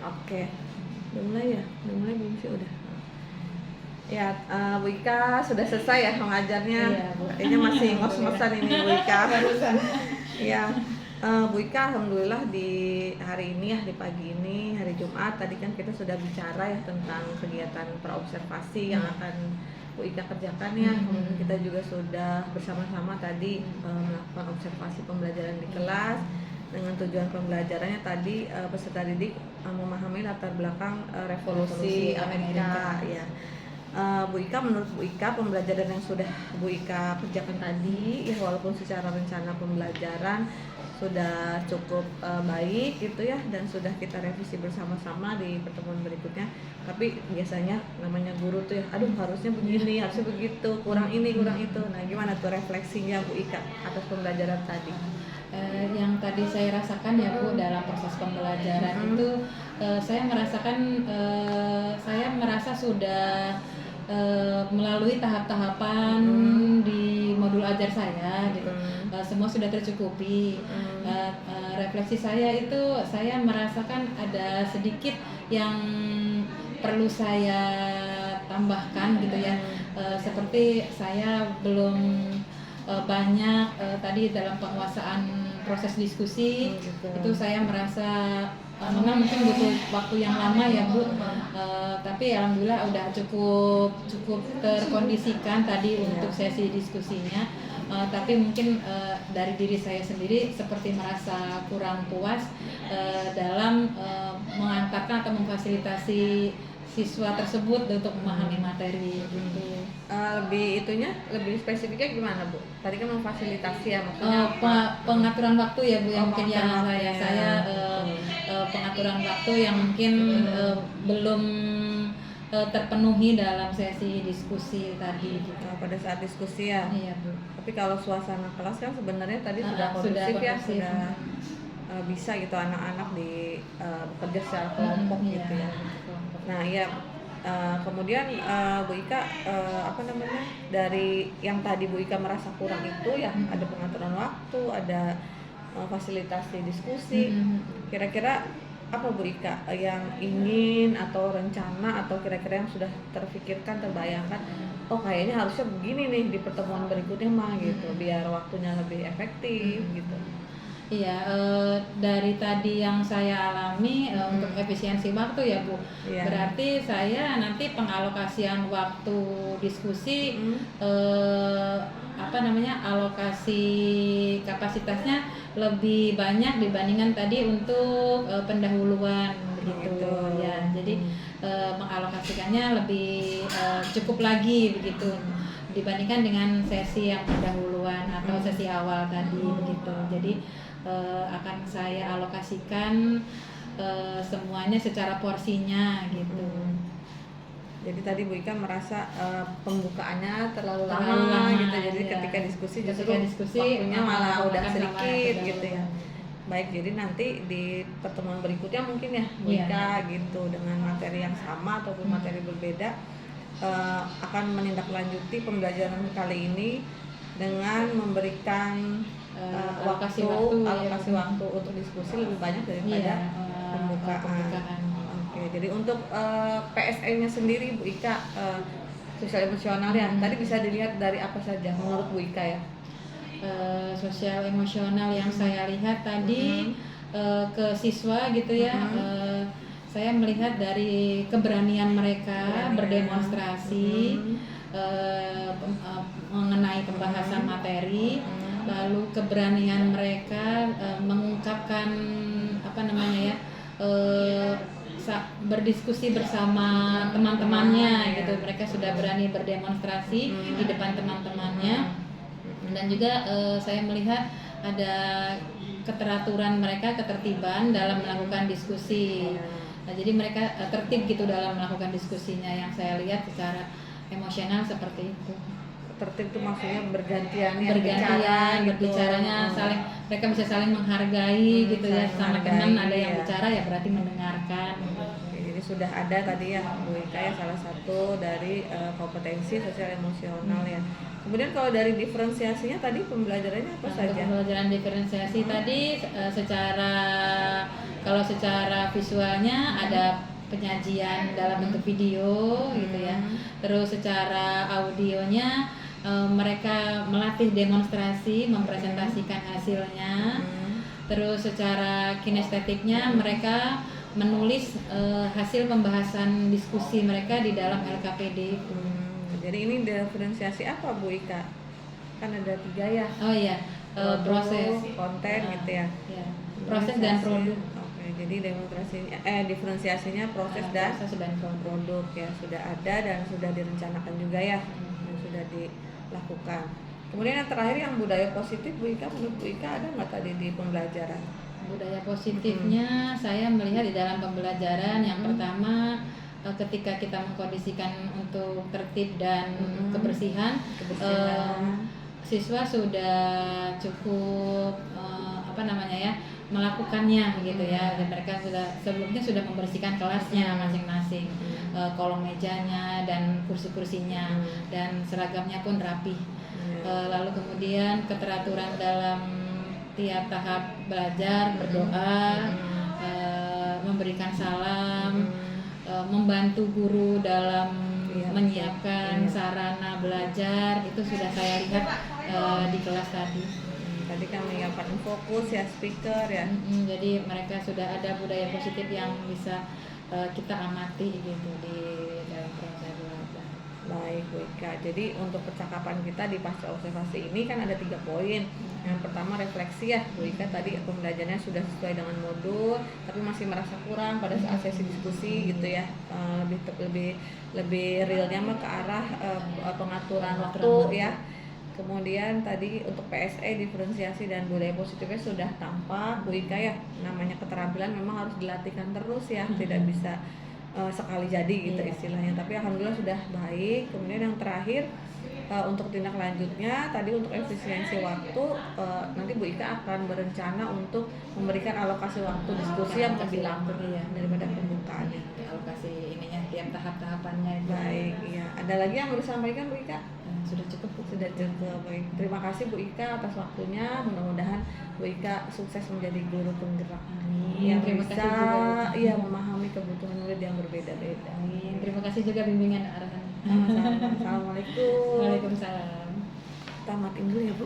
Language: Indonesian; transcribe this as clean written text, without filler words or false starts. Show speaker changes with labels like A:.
A: Oke, udah mulai ya? Udah mulai belum sih? Udah. Ya, Bu Ika sudah selesai ya mengajarnya.
B: Iya, Bu.
A: Kayaknya masih ngos-ngosan ini Bu Ika.
B: Barusan.
A: Iya, Bu Ika, alhamdulillah di hari ini ya, di pagi ini, hari Jumat, tadi kan kita sudah bicara ya tentang kegiatan praobservasi yang akan Bu Ika kerjakan ya. Kemudian kita juga sudah bersama-sama tadi melakukan observasi pembelajaran di kelas dengan tujuan pembelajarannya tadi peserta didik memahami latar belakang revolusi Amerika ya. Bu Ika, menurut Bu Ika, pembelajaran yang sudah Bu Ika kerjakan tadi ya, walaupun secara rencana pembelajaran sudah cukup baik gitu ya, dan sudah kita revisi bersama-sama di pertemuan berikutnya, tapi biasanya namanya guru tuh ya, aduh harusnya begini, harusnya begitu, kurang ini, kurang itu. Nah, gimana tuh refleksinya Bu Ika atas pembelajaran tadi?
B: Yang tadi saya rasakan ya Bu, dalam proses pembelajaran itu saya merasakan saya merasa sudah melalui tahap-tahapan di modul ajar saya gitu. Semua sudah tercukupi. Refleksi saya itu, saya merasakan ada sedikit yang perlu saya tambahkan gitu ya. Seperti saya belum banyak tadi dalam penguasaan proses diskusi itu saya merasa memang mungkin butuh waktu yang lama ya Bu, tapi alhamdulillah udah cukup terkondisikan tadi untuk sesi diskusinya, tapi mungkin dari diri saya sendiri seperti merasa kurang puas dalam mengantarkan atau memfasilitasi siswa tersebut untuk memahami materi gitu.
A: Lebih spesifiknya gimana Bu? Tadi kan memfasilitasi ya, maksudnya
B: Pengaturan waktu ya Bu, yang mungkin yang
A: pengaturan
B: saya pengaturan waktu yang mungkin belum terpenuhi dalam sesi diskusi tadi gitu.
A: Pada saat diskusi ya.
B: Iya Bu.
A: Tapi kalau suasana kelas kan sebenarnya tadi sudah kondusif ya, sudah bisa gitu anak-anak bekerja secara kelompok gitu ya. Nah ya, kemudian Bu Ika dari yang tadi Bu Ika merasa kurang itu ya, ada pengaturan waktu, ada fasilitasi diskusi. Kira-kira apa Bu Ika yang ingin atau rencana atau kira-kira yang sudah terfikirkan, terbayangkan, oh kayaknya harusnya begini nih di pertemuan berikutnya mah gitu, biar waktunya lebih efektif gitu.
B: Iya, dari tadi yang saya alami untuk efisiensi waktu ya Bu, berarti saya nanti pengalokasian waktu diskusi alokasi kapasitasnya lebih banyak dibandingkan tadi untuk pendahuluan begitu ya. Jadi mengalokasikannya lebih cukup lagi begitu dibandingkan dengan sesi yang pendahuluan atau sesi awal tadi begitu. Jadi akan saya alokasikan semuanya secara porsinya gitu.
A: Jadi tadi Bu Ika merasa pembukaannya terlalu lama gitu. Jadi ketika diskusi justru waktunya malah udah sedikit gitu ya. Baik, jadi nanti di pertemuan berikutnya mungkin ya Bu Ika gitu, dengan materi yang sama ataupun materi berbeda, akan menindaklanjuti pembelajaran kali ini dengan memberikan alokasi waktu untuk diskusi lebih banyak daripada pembukaan. Oke, jadi untuk PSE-nya sendiri Bu Ika, sosial emosional ya, tadi bisa dilihat dari apa saja menurut Bu Ika ya?
B: Sosial emosional yang saya lihat tadi ke siswa gitu ya, saya melihat dari keberanian mereka berdemonstrasi mengenai pembahasan materi, lalu keberanian mereka mengungkapkan berdiskusi bersama teman-temannya gitu. Mereka sudah berani berdemonstrasi di depan teman-temannya, dan juga saya melihat ada keteraturan mereka, ketertiban dalam melakukan diskusi. Nah, jadi mereka tertib gitu dalam melakukan diskusinya, yang saya lihat secara emosional seperti itu.
A: Tertib itu maksudnya bergantian
B: berbicaranya saling, mereka bisa saling menghargai gitu ya, sama teman ada yang bicara ya berarti mendengarkan.
A: Jadi sudah ada tadi ya Bu Ika ya, salah satu dari kompetensi sosial emosional ya. Kemudian kalau dari diferensiasinya tadi pembelajarannya apa
B: Nah, untuk
A: saja?
B: pembelajaran diferensiasi tadi kalau secara visualnya ada penyajian dalam bentuk video gitu ya. Terus secara audionya mereka melatih demonstrasi, mempresentasikan hasilnya. Terus secara kinestetiknya mereka menulis hasil pembahasan diskusi mereka di dalam LKPD.
A: Jadi ini diferensiasi apa Bu Ika? Kan ada 3 ya.
B: Oh iya, proses,
A: konten gitu ya.
B: Ya, proses dan produk.
A: Oke, jadi diferensiasinya proses dan produk ya sudah ada dan sudah direncanakan juga ya, dan sudah dilakukan. Kemudian yang terakhir yang budaya positif Bu Ika, menurut Bu Ika ada nggak tadi di pembelajaran?
B: Budaya positifnya saya melihat di dalam pembelajaran yang pertama ketika kita mengkondisikan untuk tertib dan kebersihan. Siswa sudah cukup melakukannya gitu ya. Dan mereka sebelumnya sudah membersihkan kelasnya masing-masing, kolong mejanya dan kursi-kursinya, dan seragamnya pun rapi. Lalu kemudian keteraturan dalam tiap tahap belajar, berdoa, memberikan salam, membantu guru dalam menyiapkan sarana belajar, itu sudah saya lihat di kelas tadi.
A: Tadi kan menyiapkan fokus ya, speaker ya.
B: Jadi mereka sudah ada budaya positif yang bisa kita amati gitu di dalam proses belajar.
A: Baik Bu Ika, jadi untuk percakapan kita di pasca observasi ini kan ada 3 poin. Yang pertama refleksi ya Bu Ika, tadi pembelajarannya sudah sesuai dengan modul tapi masih merasa kurang pada saat sesi diskusi gitu ya. Lebih realnya mah ke arah pengaturan waktu ya. Kemudian tadi untuk PSE diferensiasi dan budaya positifnya sudah tampak Bu Ika ya. Namanya keterampilan memang harus dilatihkan terus ya, tidak bisa sekali jadi gitu istilahnya, tapi alhamdulillah sudah baik. Kemudian yang terakhir untuk tindak lanjutnya tadi untuk efisiensi waktu, nanti Bu Ika akan berencana untuk memberikan alokasi waktu diskusi yang lebih lama daripada pembukaannya.
B: Alokasi ininya tiap tahap-tahapannya.
A: Baik, iya. Ada lagi yang mau disampaikan Bu Ika?
B: Sudah cukup Bu.
A: Sudah cukup. Baik. Terima kasih Bu Ika atas waktunya. Mudah-mudahan Bu Ika sukses menjadi guru penggerak yang
B: Terima
A: bisa
B: kasih juga.
A: memahami kebutuhan murid yang berbeda-beda.
B: Terima kasih juga bimbingan arahan.
A: Assalamualaikum.
B: Waalaikumsalam.
A: Tamatin dulu ya Bu.